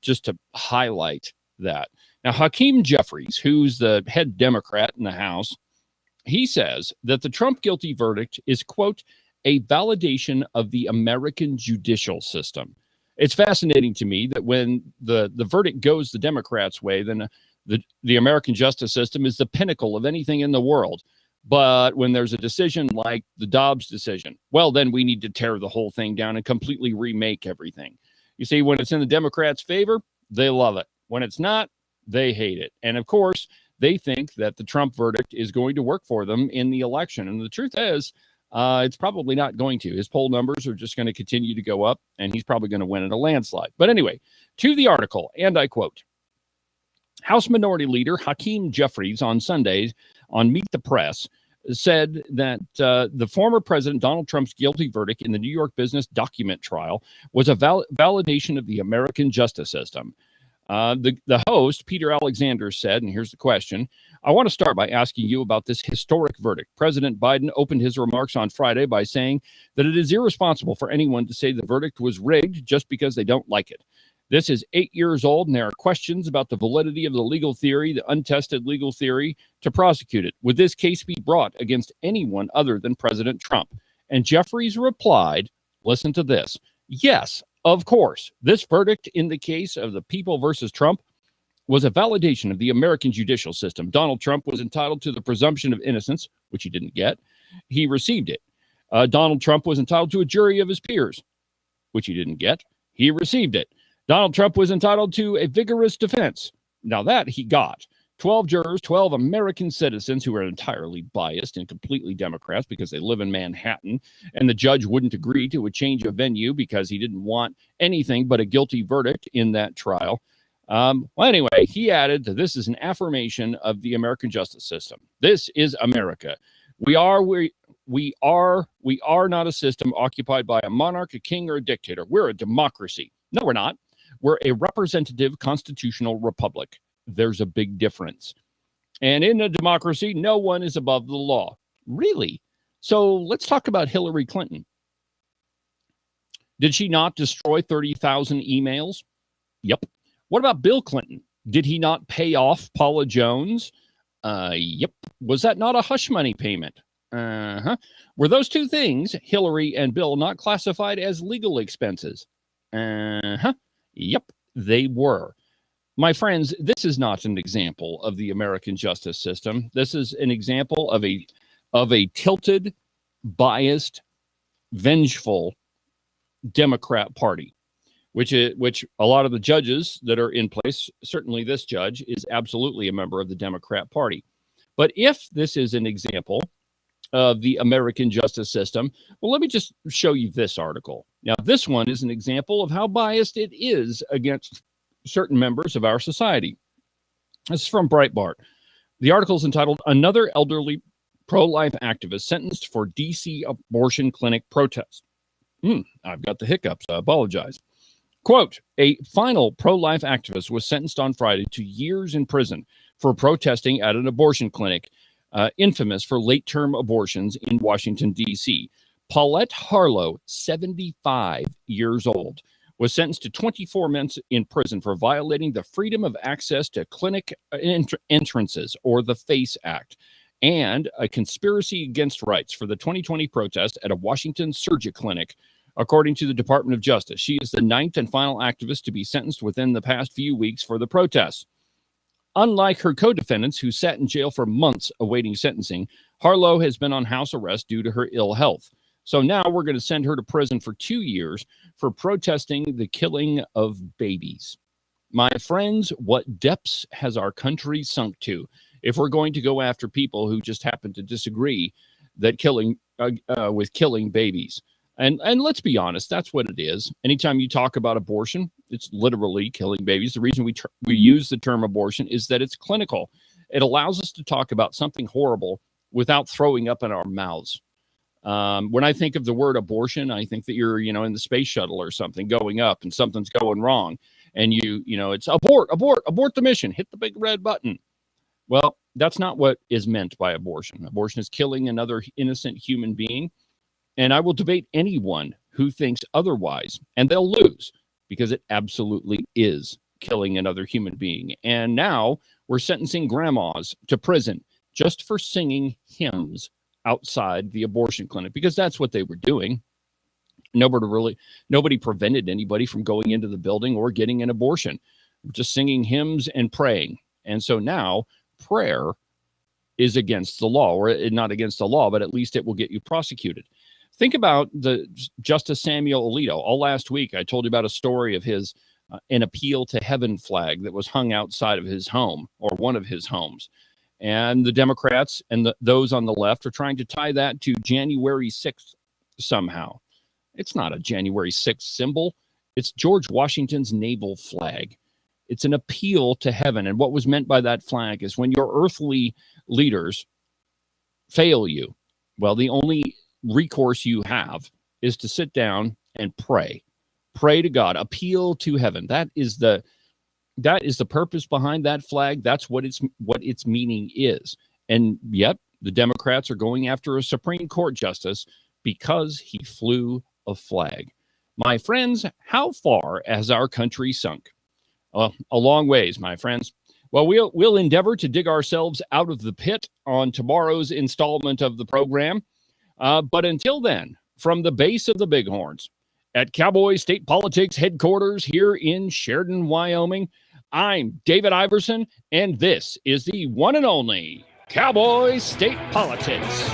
S3: just to highlight that. Now, Hakeem Jeffries, who's the head Democrat in the House, he says that the Trump guilty verdict is, quote, a validation of the American judicial system. It's fascinating to me that when the verdict goes the Democrats' way, then the American justice system is the pinnacle of anything in the world. But when there's a decision like the Dobbs decision, well, then we need to tear the whole thing down and completely remake everything. You see, when it's in the Democrats' favor, they love it. When it's not, they hate it. And of course, they think that the Trump verdict is going to work for them in the election. And the truth is, it's probably not going to. His poll numbers are just going to continue to go up, and he's probably going to win in a landslide. But anyway, to the article, and I quote, House Minority Leader Hakeem Jeffries on Sunday on Meet the Press said that the former President Donald Trump's guilty verdict in the New York business document trial was a validation of the American justice system. The host, Peter Alexander, said, and here's the question, I want to start by asking you about this historic verdict. President Biden opened his remarks on Friday by saying that it is irresponsible for anyone to say the verdict was rigged just because they don't like it. This is 8 years old, and there are questions about the validity of the legal theory, the untested legal theory, to prosecute it. Would this case be brought against anyone other than President Trump? And Jeffries replied, listen to this, yes, of course, this verdict in the case of the people versus Trump was a validation of the American judicial system. Donald Trump was entitled to the presumption of innocence, which he didn't get. He received it. Donald Trump was entitled to a jury of his peers, which he didn't get. He received it. Donald Trump was entitled to a vigorous defense. Now that he got. 12 jurors, 12 American citizens who are entirely biased and completely Democrats because they live in Manhattan, and the judge wouldn't agree to a change of venue because he didn't want anything but a guilty verdict in that trial. Well, anyway, he added that this is an affirmation of the American justice system. This is America. We are not a system occupied by a monarch, a king, or a dictator. We're a democracy. No, we're not. We're a representative constitutional republic. There's a big difference. And in a democracy, no one is above the law. Really? So let's talk about Hillary Clinton. Did she not destroy 30,000 emails? Yep. What about Bill Clinton? Did he not pay off Paula Jones? Yep. Was that not a hush money payment? Were those two things, Hillary and Bill, not classified as legal expenses? Yep, they were. My friends, this is not an example of the American justice system. This is an example of a tilted, biased, vengeful Democrat Party, which a lot of the judges that are in place, certainly this judge, is absolutely a member of the Democrat Party. But if this is an example of the American justice system, well, let me just show you this article. Now, this one is an example of how biased it is against certain members of our society. This is from Breitbart. The article is entitled, Another Elderly Pro-Life Activist Sentenced for D.C. Abortion Clinic Protest. I've got the hiccups. I apologize. Quote, a final pro-life activist was sentenced on Friday to years in prison for protesting at an abortion clinic, infamous for late-term abortions in Washington, D.C. Paulette Harlow, 75 years old, was sentenced to 24 months in prison for violating the Freedom of Access to Clinic Entrances, or the FACE Act, and a conspiracy against rights for the 2020 protest at a Washington surgery clinic, according to the Department of Justice. She is the ninth and final activist to be sentenced within the past few weeks for the protests. Unlike her co-defendants, who sat in jail for months awaiting sentencing, Harlow has been on house arrest due to her ill health. So now we're going to send her to prison for 2 years for protesting the killing of babies. My friends, what depths has our country sunk to if we're going to go after people who just happen to disagree that killing babies? And let's be honest, that's what it is. Anytime you talk about abortion, it's literally killing babies. The reason we use the term abortion is that it's clinical. It allows us to talk about something horrible without throwing up in our mouths. When I think of the word abortion, I think that you're, in the space shuttle or something going up and something's going wrong. And it's abort the mission, hit the big red button. Well, that's not what is meant by abortion. Abortion is killing another innocent human being. And I will debate anyone who thinks otherwise, and they'll lose, because it absolutely is killing another human being. And now we're sentencing grandmas to prison just for singing hymns outside the abortion clinic, because that's what they were doing. Nobody prevented anybody from going into the building or getting an abortion, just singing hymns and praying. And so now prayer is against the law, or not against the law, but at least it will get you prosecuted. Think about the Justice Samuel Alito. All last week, I told you about a story of his an appeal to heaven flag that was hung outside of his home, or one of his homes. And the Democrats and those on the left are trying to tie that to January 6th somehow. It's not a January 6th symbol. It's George Washington's naval flag. It's an appeal to heaven. And what was meant by that flag is when your earthly leaders fail you, well, the only recourse you have is to sit down and pray to God, appeal to heaven. That is the purpose behind that flag. That's what its meaning is. And yet the Democrats are going after a Supreme Court justice because he flew a flag. My friends, how far has our country sunk? Well, a long ways, my friends. Well, we'll endeavor to dig ourselves out of the pit on tomorrow's installment of the program. But until then, from the base of the Bighorns at Cowboy State Politics headquarters here in Sheridan, Wyoming, I'm David Iverson, and this is the one and only Cowboy State Politics.